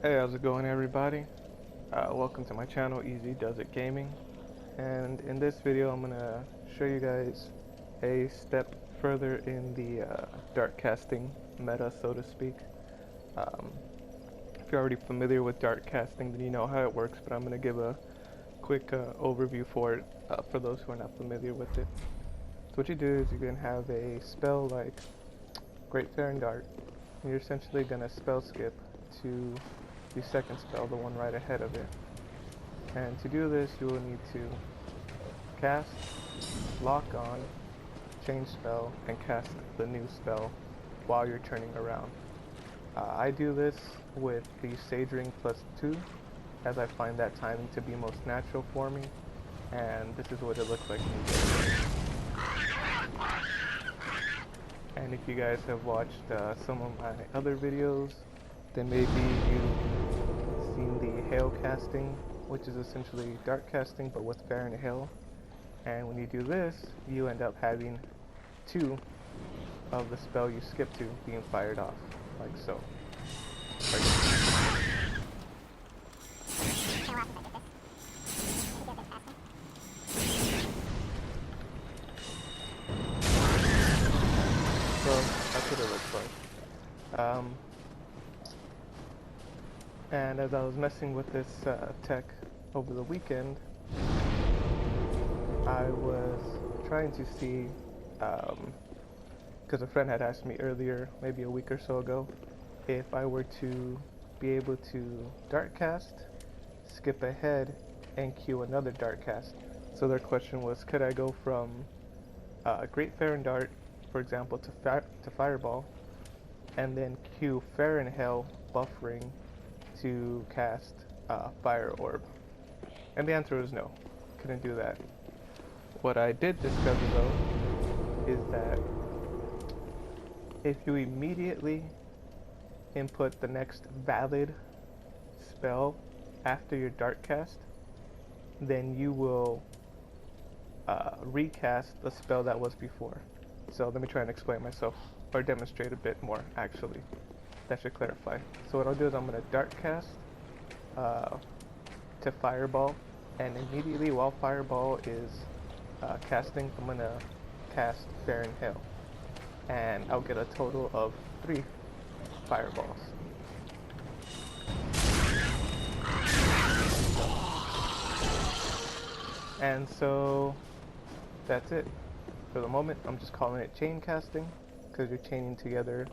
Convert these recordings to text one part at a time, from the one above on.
Hey, how's it going, everybody? Welcome to my channel, Easy Does It Gaming. And in this video, I'm gonna show you guys a step further in the dart casting meta, so to speak. Um, if you're already familiar with dart casting, then you know how it works, but I'm gonna give a quick overview for it for those who are not familiar with it. So what you do is you're gonna have a spell like Great Fairy Dart, and you're essentially gonna spell skip to the second spell, the one right ahead of it. And to do this, you will need to cast, lock on, change spell, and cast the new spell while you're turning around. I do this with the Sage Ring plus 2, as I find that timing to be most natural for me, and this is what it looks like when you get it. And if you guys have watched some of my other videos, then maybe you've seen the hail casting, which is essentially dart casting but with fair and hail. And when you do this, you end up having 2 of the spell you skip to being fired off, like so. So that's what it looks like. And as I was messing with this tech over the weekend, I was trying to see, because a friend had asked me earlier, maybe a week or so ago, if I were to be able to dart cast, skip ahead, and queue another dart cast. So their question was, could I go from Great Fairy Dart, for example, to Fireball, and then queue Fair and Hail buffering to cast Fire Orb? And the answer is no, couldn't do that. What I did discover though is that if you immediately input the next valid spell after your dart cast, then you will recast the spell that was before. So let me try and explain myself, or demonstrate a bit more actually. That should clarify. So what I'll do is I'm going to dart cast to Fireball, and immediately while Fireball is casting, I'm going to cast Fair and Hail, and I'll get a total of 3 Fireballs. And so that's it. For the moment, I'm just calling it chain casting, because you're chaining together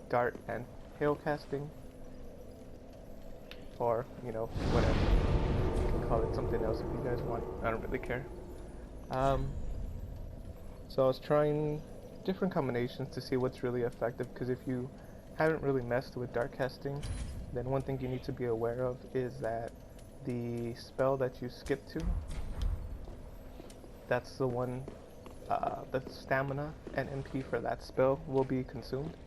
dart and hail casting, or you know, whatever. You can call it something else if you guys want. I don't really care. So I was trying different combinations to see what's really effective, because if you haven't really messed with dart casting, then one thing you need to be aware of is that the spell that you skip to, that's the one, the stamina and MP for that spell will be consumed.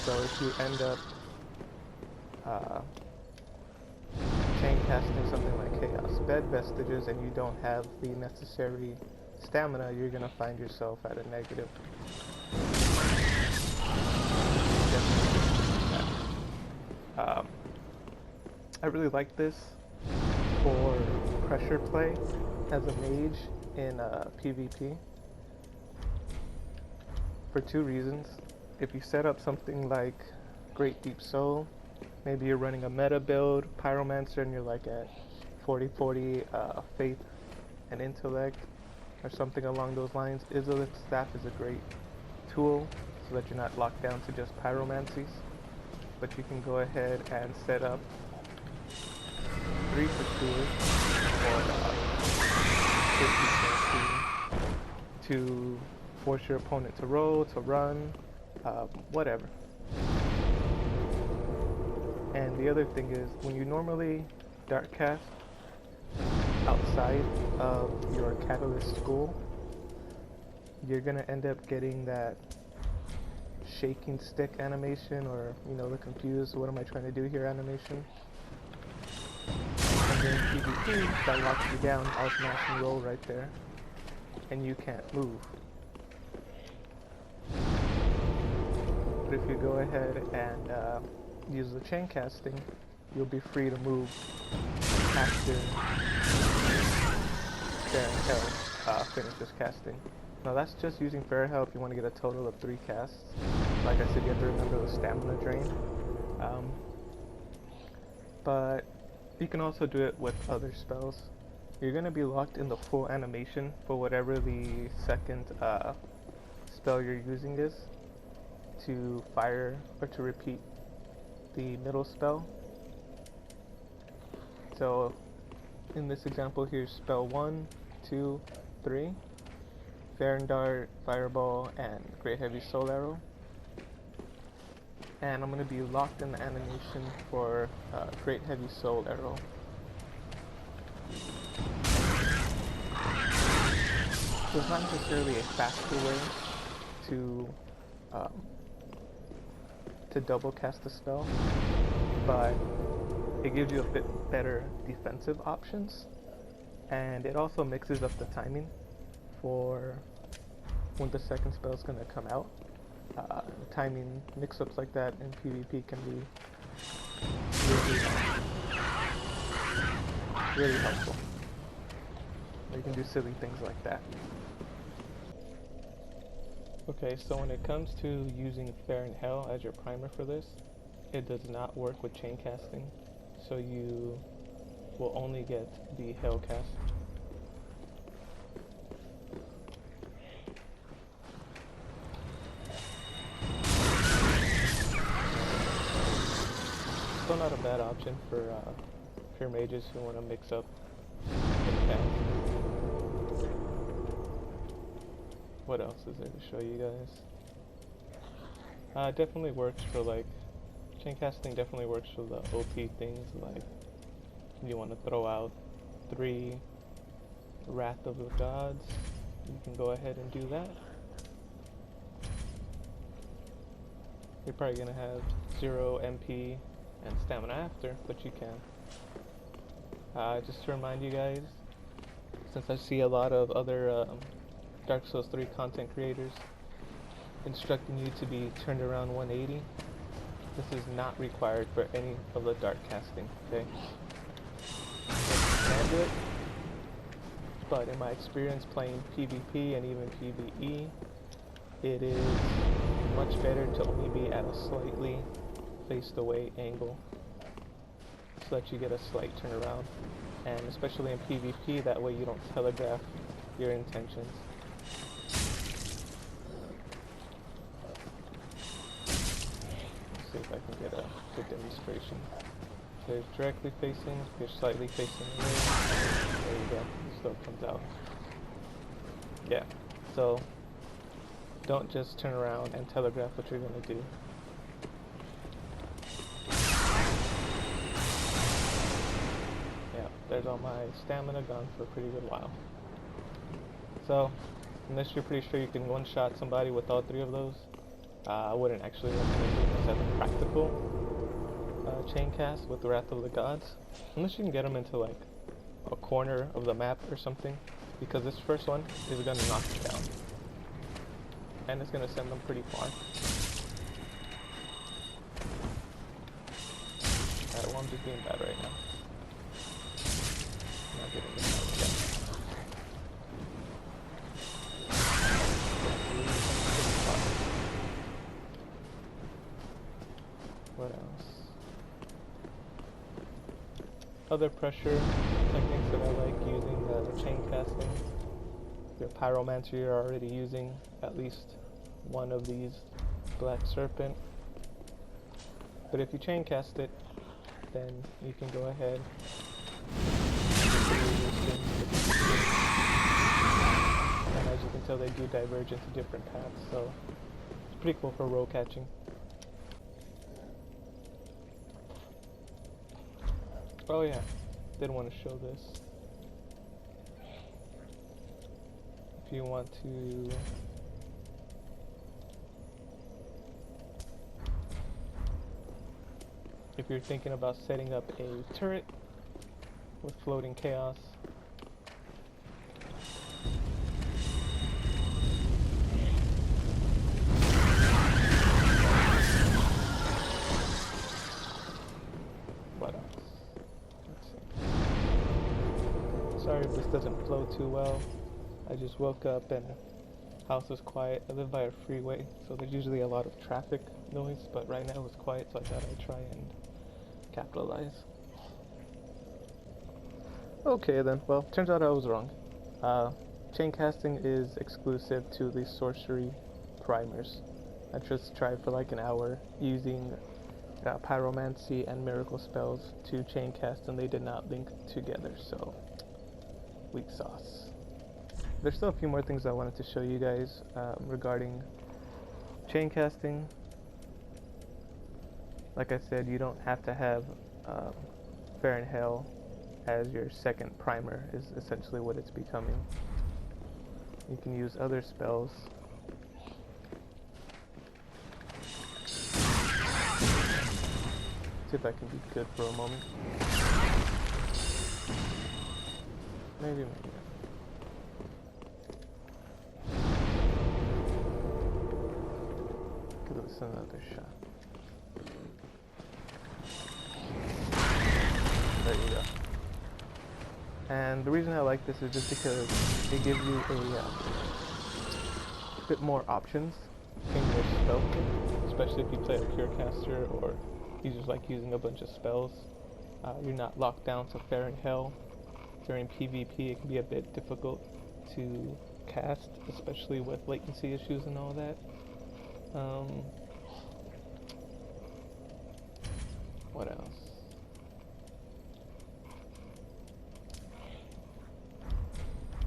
So if you end up chain casting something like Chaos Bed Vestiges and you don't have the necessary stamina, you're going to find yourself at a negative. I really like this for pressure play as a mage in PvP for 2 reasons. If you set up something like Great Deep Soul, maybe you're running a meta build, Pyromancer, and you're like at 40-40 Faith and Intellect, or something along those lines, Izolith Staff is a great tool so that you're not locked down to just Pyromancies. But you can go ahead and set up 3 pursuers or 50 to force your opponent to roll, to run, whatever. And the other thing is, when you normally dart cast outside of your Catalyst school, you're gonna end up getting that shaking stick animation, or you know, the confused what am I trying to do here animation. And then PvP, that locks you down, out smash and roll right there, and you can't move. But if you go ahead and use the chain casting, you'll be free to move after Fair and Hell finishes casting. Now that's just using Fair Hell if you want to get a total of 3 casts. Like I said, you have to remember the stamina drain. But you can also do it with other spells. You're going to be locked in the full animation for whatever the second spell you're using is, to fire or to repeat the middle spell. So in this example here, spell 1, 2, 3, Fair and Dart, Fireball, and Great Heavy Soul Arrow. And I'm going to be locked in the animation for Great Heavy Soul Arrow. So it's not necessarily a faster way to double cast the spell, but it gives you a bit better defensive options, and it also mixes up the timing for when the second spell is going to come out. Timing mix-ups like that in PvP can be really helpful. You can do silly things like that. Okay, so when it comes to using Fair and Hell as your primer for this, it does not work with chain casting, so you will only get the Hell cast. Still not a bad option for pure mages who want to mix up the cast. What else is there to show you guys? Definitely works for like, chain casting definitely works for the OP things, like you want to throw out 3 Wrath of the Gods, you can go ahead and do that. You're probably going to have 0 MP and stamina after, but you can. Just to remind you guys, since I see a lot of other Dark Souls 3 content creators instructing you to be turned around 180, this is not required for any of the dark casting, okay? You can do it, but in my experience playing PvP and even PvE, it is much better to only be at a slightly faced away angle so that you get a slight turnaround, and especially in PvP, that way you don't telegraph your intentions. Let's see if I can get a good demonstration. So you're directly facing, you're slightly facing away. There you go, it still comes out. Yeah, so don't just turn around and telegraph what you're going to do. Yeah, there's all my stamina gone for a pretty good while. So, unless you're pretty sure you can one-shot somebody with all 3 of those, I wouldn't actually recommend doing this as a practical chain cast with the Wrath of the Gods, unless you can get them into like a corner of the map or something, because this first one is going to knock them down, and it's going to send them pretty far. Alright, well, I'm just being bad right now. I'm not getting this out again. What else? Other pressure techniques that I like using, the chain casting. Your Pyromancy, you're already using at least one of these Black Serpent. But if you chain cast it, then you can go ahead and as you can tell, they do diverge into different paths, so it's pretty cool for row catching. Oh yeah, did want to show this. If you want to if you're thinking about setting up a turret with floating chaos, sorry if this doesn't flow too well. I just woke up and house was quiet. I live by a freeway, so there's usually a lot of traffic noise, but right now it was quiet, so I thought I'd try and capitalize. Okay then, well, turns out I was wrong. Chain casting is exclusive to the sorcery primers. I just tried for like an hour using Pyromancy and miracle spells to chain cast, and they did not link together, so weak sauce. There's still a few more things I wanted to show you guys regarding chain casting. Like I said, you don't have to have Fair and Hell as your second primer, is essentially what it's becoming. You can use other spells. See if I can be good for a moment. Maybe. Give this another shot. There you go. And the reason I like this is just because it gives you a bit more options in your spell kit, especially if you play a purecaster or you just like using a bunch of spells. You're not locked down to Fair and Hell. During PvP it can be a bit difficult to cast, especially with latency issues and all that. What else?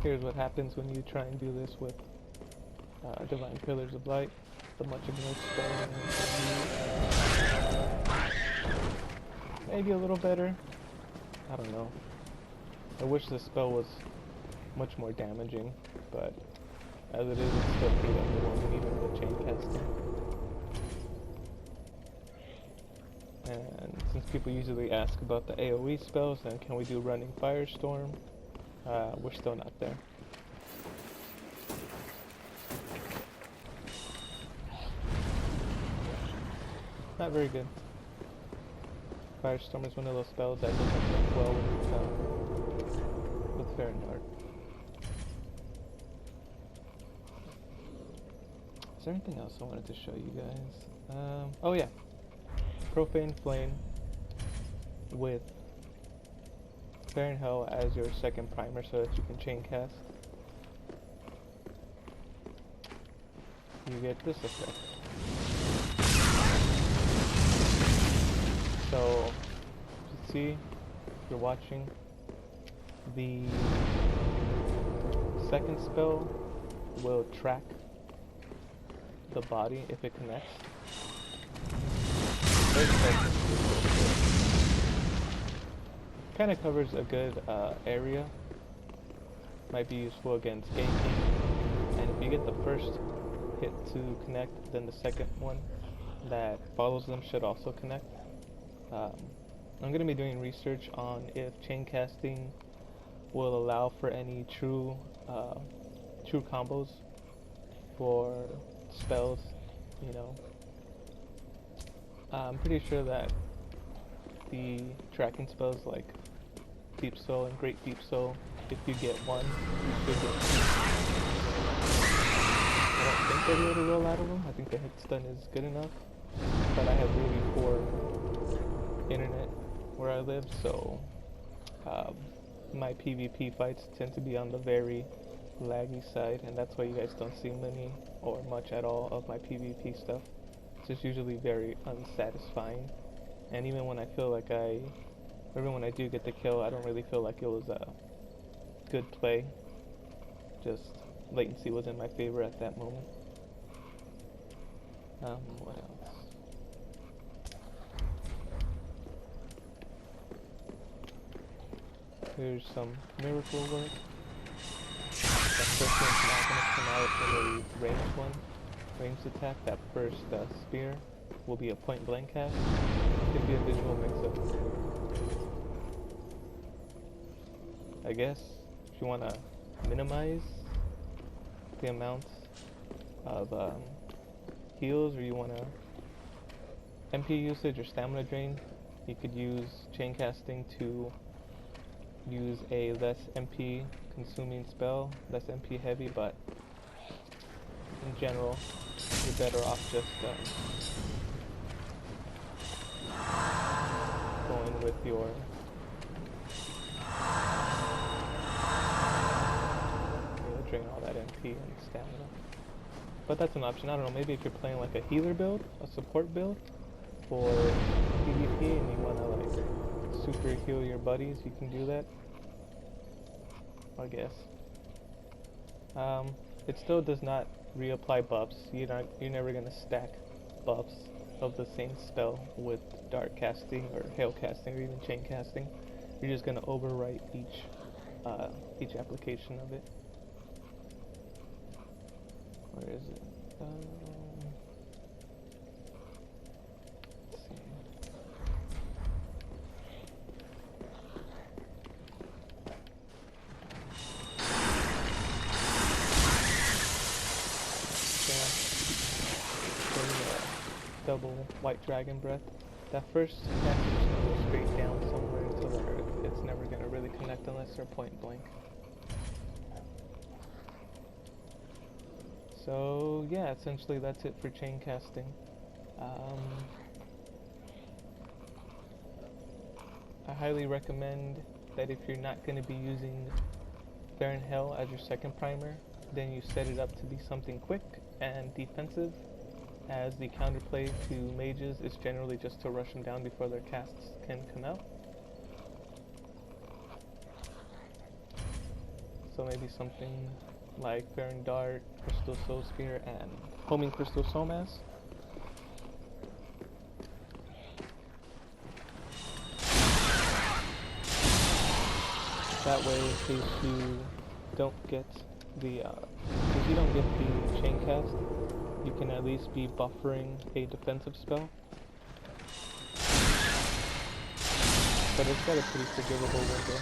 Here's what happens when you try and do this with Divine Pillars of Light, the much ignored spell. Maybe a little better. I don't know. I wish this spell was much more damaging, but as it is, it's still pretty underwhelming even with chain casting. And since people usually ask about the AoE spells, then can we do Running Firestorm? We're still not there. Not very good. Firestorm is one of those spells that doesn't work well with Fair and Hard. Is there anything else I wanted to show you guys? Oh yeah. Profane Flame with Fair and Hell as your second primer so that you can chain cast. You get this effect. So, you see, if you're watching, the second spell will track the body if it connects. Kind of covers a good area. Might be useful against ganking. And if you get the first hit to connect, then the second one that follows them should also connect. I'm going to be doing research on if chain casting will allow for any true combos for spells, you know. I'm pretty sure that the tracking spells like Deep Soul and Great Deep Soul, if you get one, you should get two. I don't think they'll be able to roll out of them. I think the hit stun is good enough, but I have really poor internet where I live, so my PvP fights tend to be on the very laggy side, and that's why you guys don't see many or much at all of my PvP stuff. It's just usually very unsatisfying, and even when I feel like even when I do get the kill, I don't really feel like it was a good play. Just latency was in my favor at that moment. What else? Here's some miracle work. That first one's not going to come out in a ranged one. Ranged attack, that first spear will be a point blank cast. Could be a visual mix-up. I guess if you want to minimize the amount of heals, or you want to MP usage or stamina drain, you could use chain casting to use a less MP consuming spell, less MP heavy, but in general, you're better off just going with your drain all that MP and stamina. But that's an option. I don't know, maybe if you're playing like a healer build, a support build for PvP and you wanna like super heal your buddies, you can do that, I guess. It still does not reapply buffs. You're never gonna stack buffs of the same spell with dark casting or hail casting or even chain casting. You're just gonna overwrite each application of it. Where is it? Let's see. Double white dragon breath. That first cast is just gonna go straight down somewhere into the earth. It's never gonna really connect unless they're point blank. So yeah, essentially that's it for chain casting. I highly recommend that if you're not going to be using Fair and Hell as your second primer, then you set it up to be something quick and defensive, as the counterplay to mages is generally just to rush them down before their casts can come out. So maybe something like Baron Dart, Crystal Soul Spear, and Homing Crystal Soul Mass. That way, in case you don't get the chain cast, you can at least be buffering a defensive spell. But it's got a pretty forgivable window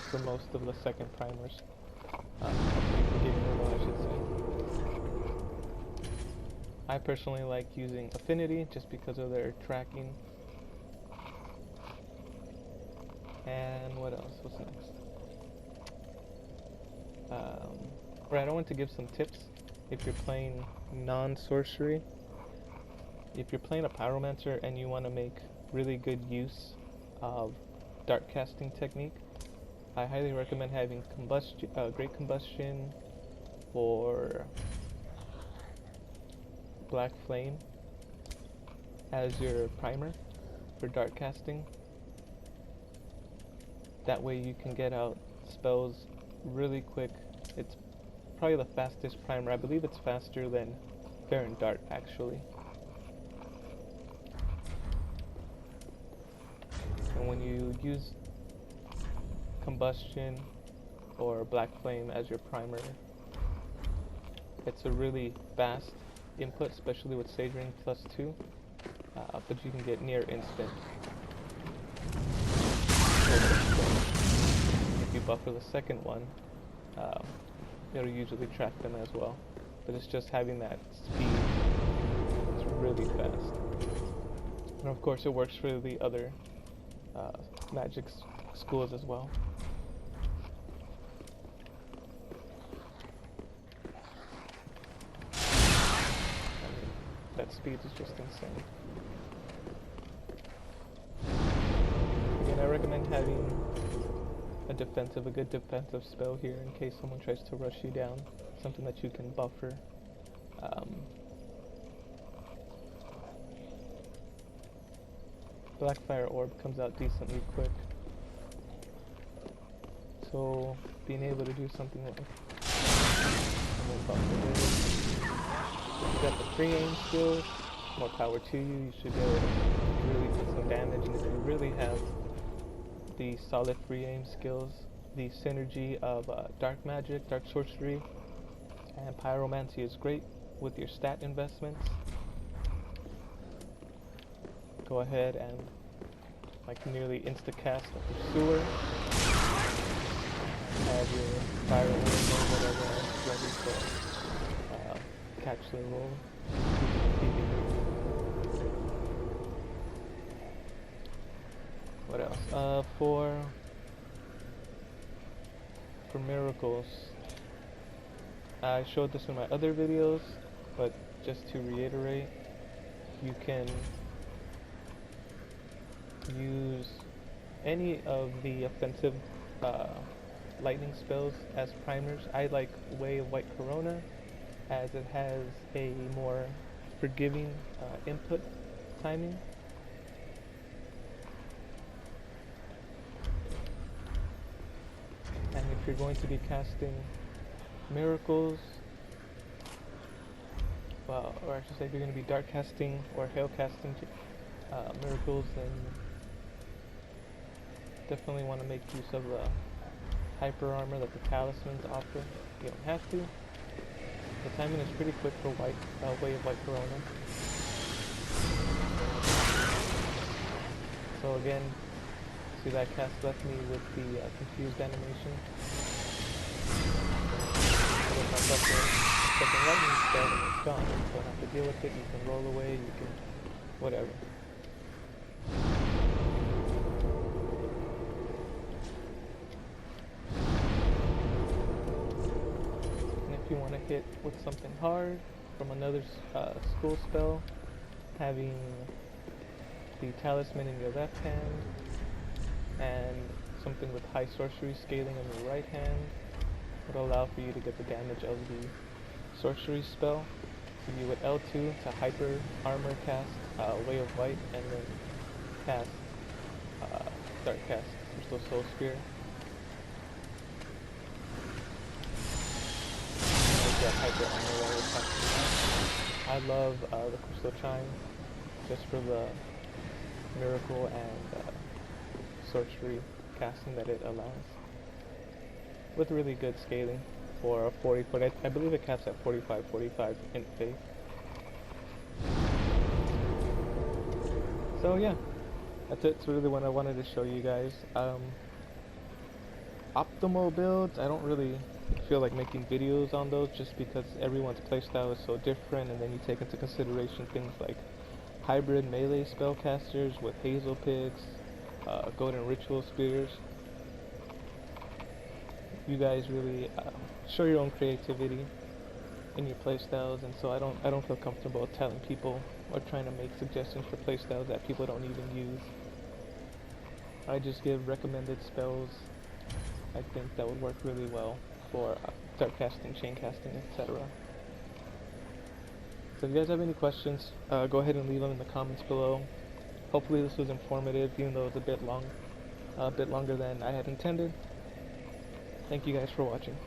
for most of the second primers. A pretty forgiving window, I should say. I personally like using Affinity just because of their tracking. And what else? What's next? Right, I want to give some tips if you're playing non-sorcery. If you're playing a Pyromancer and you want to make really good use of dark casting technique, I highly recommend having Great Combustion or Black Flame as your primer for dark casting. That way you can get out spells really quick. It's probably the fastest primer. I believe it's faster than Baron Dart actually. And when you use Combustion or Black Flame as your primer, it's a really fast input, especially with Sage Ring +2, but you can get near instant. If you buffer the second one, it'll usually track them as well, but it's just having that speed. It's really fast. And of course it works for the other magic schools as well. I mean, that speed is just insane. Again, I recommend having a good defensive spell here in case someone tries to rush you down, something that you can buffer. Blackfire Orb comes out decently quick, so being able to do something like if you got the free aim skills, more power to you. You should be able to really put some damage, and if you really have the solid free aim skills, the synergy of dark magic, dark sorcery, and pyromancy is great with your stat investments. Go ahead and like nearly insta-cast a pursuer. Have your fire orb or whatever else ready for catch the roll. What else? For for miracles, I showed this in my other videos, but just to reiterate, you can use any of the offensive lightning spells as primers. I like Way of White Corona as it has a more forgiving input timing. And if you're going to be casting miracles, well, or I should say if you're going to be dark casting or hail casting miracles, then definitely want to make use of the hyper armor that the talismans offer. You don't have to. The timing is pretty quick for Way of White Corona. So again, see that cast left me with the confused animation. So if I got the second lightning spell, then it's gone. You don't have to deal with it. You can roll away. You can whatever. If you want to hit with something hard from another school spell, having the talisman in your left hand and something with high sorcery scaling in your right hand would allow for you to get the damage of the sorcery spell. So you would L2 to hyper armor cast Way of White and then cast Dark cast Crystal Soul Spear. Hyper armor while we're casting that. I love the Crystal Chime just for the miracle and sorcery casting that it allows, with really good scaling for a 40 I believe it caps at 45 in faith. So yeah, that's it. It's really what I wanted to show you guys. Optimal builds, I don't really feel like making videos on those just because everyone's playstyle is so different, and then you take into consideration things like hybrid melee spellcasters with hazel picks, golden ritual spears. You guys really show your own creativity in your playstyles, and so I don't feel comfortable telling people or trying to make suggestions for playstyles that people don't even use. I just give recommended spells I think that would work really well for dark casting, chain casting, etc. So if you guys have any questions, go ahead and leave them in the comments below. Hopefully this was informative, even though it's a bit longer than I had intended. Thank you guys for watching.